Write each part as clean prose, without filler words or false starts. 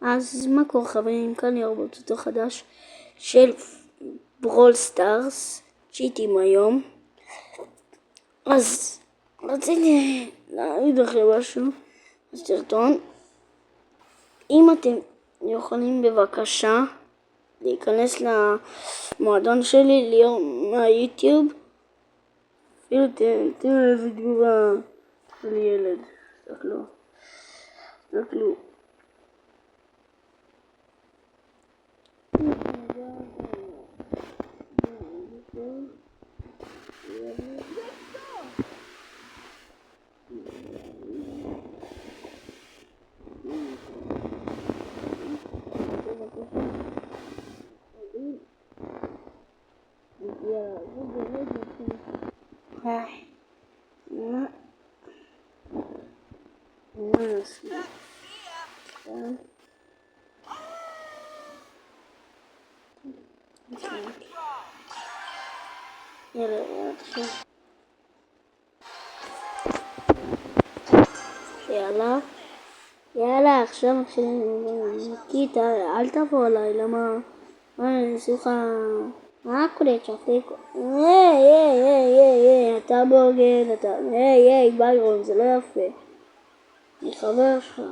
אז מה קורה חברים, כאן ירבות אותו חדש של ברול סטארס, צ'יטים היום. אז רציתי להגיד לכם משהו, סרטון. אם אתם יכולים בבקשה להיכנס למועדון שלי, ליאור מהיוטיוב, אפילו תראו איזה תגובה של ילד, תסתכלו. יאללה, עכשיו קיטה, אל תבוא אליי, למה? אני אעשה מה קולט שפליק? היי, אתה בוגד, אתה... היי, ביירון, זה לא יפה. אני חבר שלך,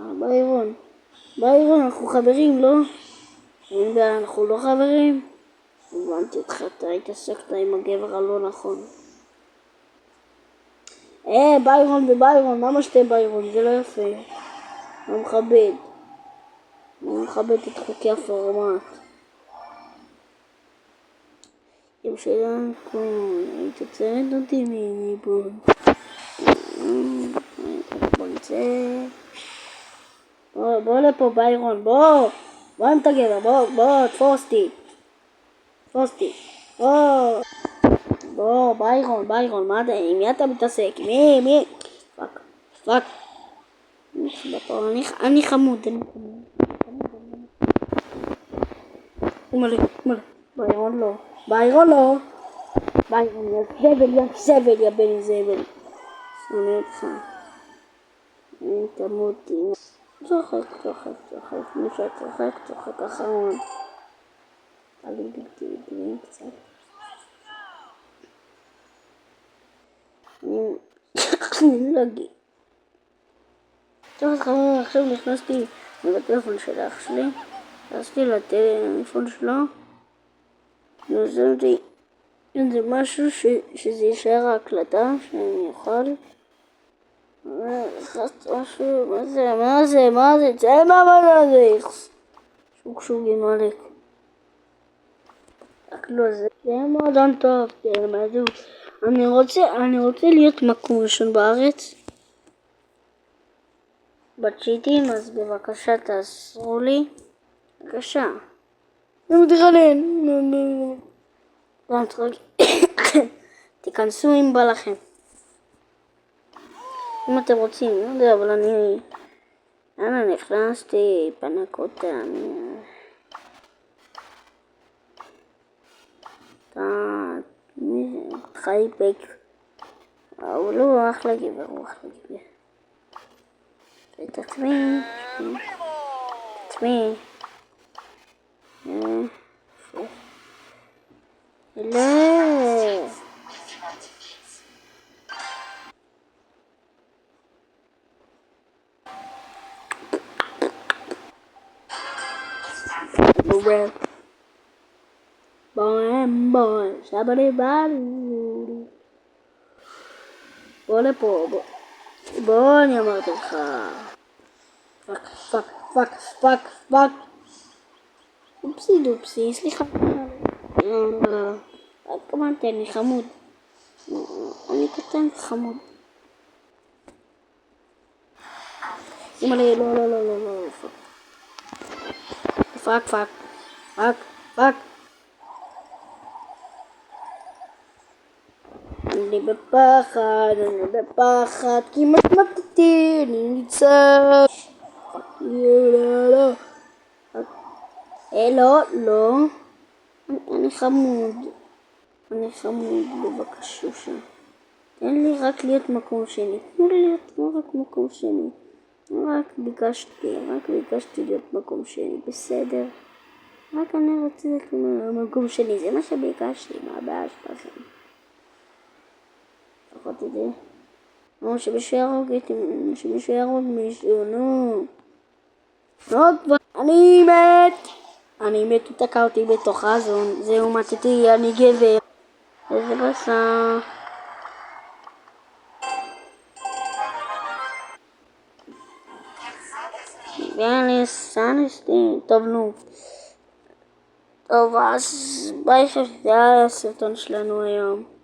ביירון, אנחנו חברים, לא? אנחנו לא חברים? הבנתי אותך, אתה התעסקת עם הגבר הלא נכון. ביירון, למה שתי ביירון? זה לא יפה. אני מכבד את חוקי הפורמט. אם שלנו פה, היית ציינת אותי מפה. בוא לפה ביירון, בוא אם אתה גבר, בוא, תפוס אותי. בוא, ביירון, מה אתה, עם מי אתה מתעסק? מי? פאק. אני חמוד. מלא. ביירון לא. ביירון, יא זבל, יא בן זבל. שונא אותך. תמותי. צוחק. נפשע צוחק אחרון. עליתי קצת. אני לא אגיד. טוב, אז חברים, עכשיו נכנסתי לטלפון של אח שלי. נכנסתי לטלפון שלו. נוזמתי אם זה משהו שזה יישאר ההקלטה שאני אוכל. נכנסתי משהו, מה זה? צא מהמדע הזה! שוק גמלק. רק לא זה. זה מועדון טוב, תלמדו. אני רוצה להיות מקום ראשון בארץ בצ'יטים, אז בבקשה תעזרו לי. בבקשה. אני מתחנן. תיכנסו אם בא לכם. אם אתם רוצים, לא יודע, אבל אני נכנסתי, פנקוטה, חייפק. הוא לא אחלה גבר. את עצמי. לא. בואי, שברי בלי. בוא לפה, בוא, אני אמרתי לך. פאק. אופסי, סליחה. התכוונתי, אני חמוד. אני קטן חמוד. לא. פאק. אני בפחד, כמעט מתתי, אני ניצב. לא. אני חמוד, בבקשה. תן לי רק להיות מקום שני. רק ביקשתי להיות מקום שני, בסדר. רק אני רוצה להיות מקום שני, זה מה שביקשתי, מה הבעיה שלכם? לפחות את זה. נו, שמישהו יהרוג מישהו, נו. לא כבר, אני מת, הוא תקע אותי בתוך חזון, זהו מתתי, אני גבר. איזה בסה. ואני סנסטי, טוב נו. טוב אז ביי, זה היה הסרטון שלנו היום.